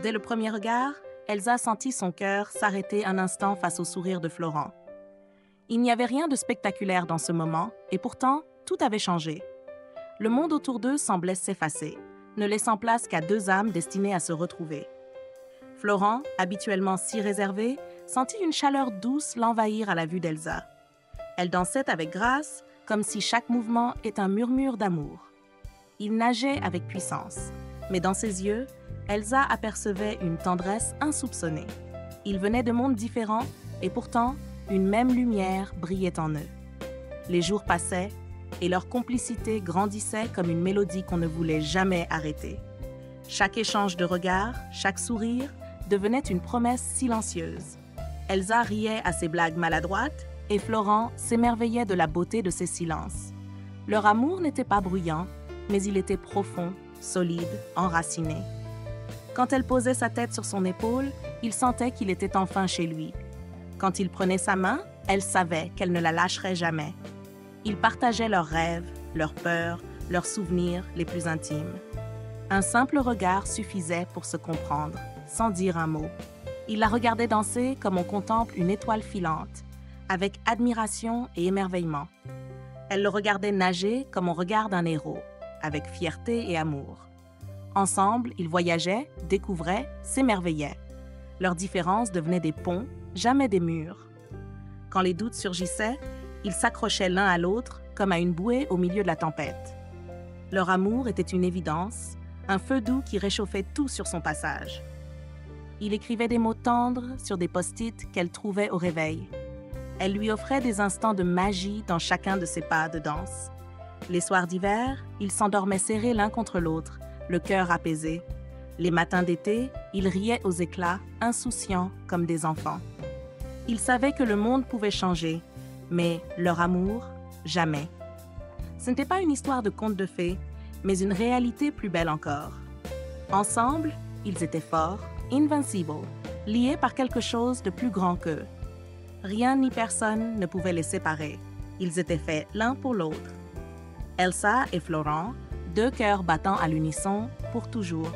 Dès le premier regard, Elsa sentit son cœur s'arrêter un instant face au sourire de Florent. Il n'y avait rien de spectaculaire dans ce moment, et pourtant, tout avait changé. Le monde autour d'eux semblait s'effacer, ne laissant place qu'à deux âmes destinées à se retrouver. Florent, habituellement si réservé, sentit une chaleur douce l'envahir à la vue d'Elsa. Elle dansait avec grâce, comme si chaque mouvement était un murmure d'amour. Il nageait avec puissance, mais dans ses yeux, Elsa apercevait une tendresse insoupçonnée. Ils venaient de mondes différents, et pourtant, une même lumière brillait en eux. Les jours passaient, et leur complicité grandissait comme une mélodie qu'on ne voulait jamais arrêter. Chaque échange de regards, chaque sourire, devenait une promesse silencieuse. Elsa riait à ses blagues maladroites, et Florent s'émerveillait de la beauté de ses silences. Leur amour n'était pas bruyant, mais il était profond, solide, enraciné. Quand elle posait sa tête sur son épaule, il sentait qu'il était enfin chez lui. Quand il prenait sa main, elle savait qu'elle ne la lâcherait jamais. Ils partageaient leurs rêves, leurs peurs, leurs souvenirs les plus intimes. Un simple regard suffisait pour se comprendre, sans dire un mot. Il la regardait danser comme on contemple une étoile filante, avec admiration et émerveillement. Elle le regardait nager comme on regarde un héros, avec fierté et amour. Ensemble, ils voyageaient, découvraient, s'émerveillaient. Leurs différences devenaient des ponts, jamais des murs. Quand les doutes surgissaient, ils s'accrochaient l'un à l'autre comme à une bouée au milieu de la tempête. Leur amour était une évidence, un feu doux qui réchauffait tout sur son passage. Il écrivait des mots tendres sur des post-it qu'elle trouvait au réveil. Elle lui offrait des instants de magie dans chacun de ses pas de danse. Les soirs d'hiver, ils s'endormaient serrés l'un contre l'autre, le cœur apaisé. Les matins d'été, ils riaient aux éclats, insouciants comme des enfants. Ils savaient que le monde pouvait changer, mais leur amour, jamais. Ce n'était pas une histoire de conte de fées, mais une réalité plus belle encore. Ensemble, ils étaient forts, invincibles, liés par quelque chose de plus grand qu'eux. Rien ni personne ne pouvait les séparer. Ils étaient faits l'un pour l'autre. Elsa et Florent, deux cœurs battant à l'unisson pour toujours.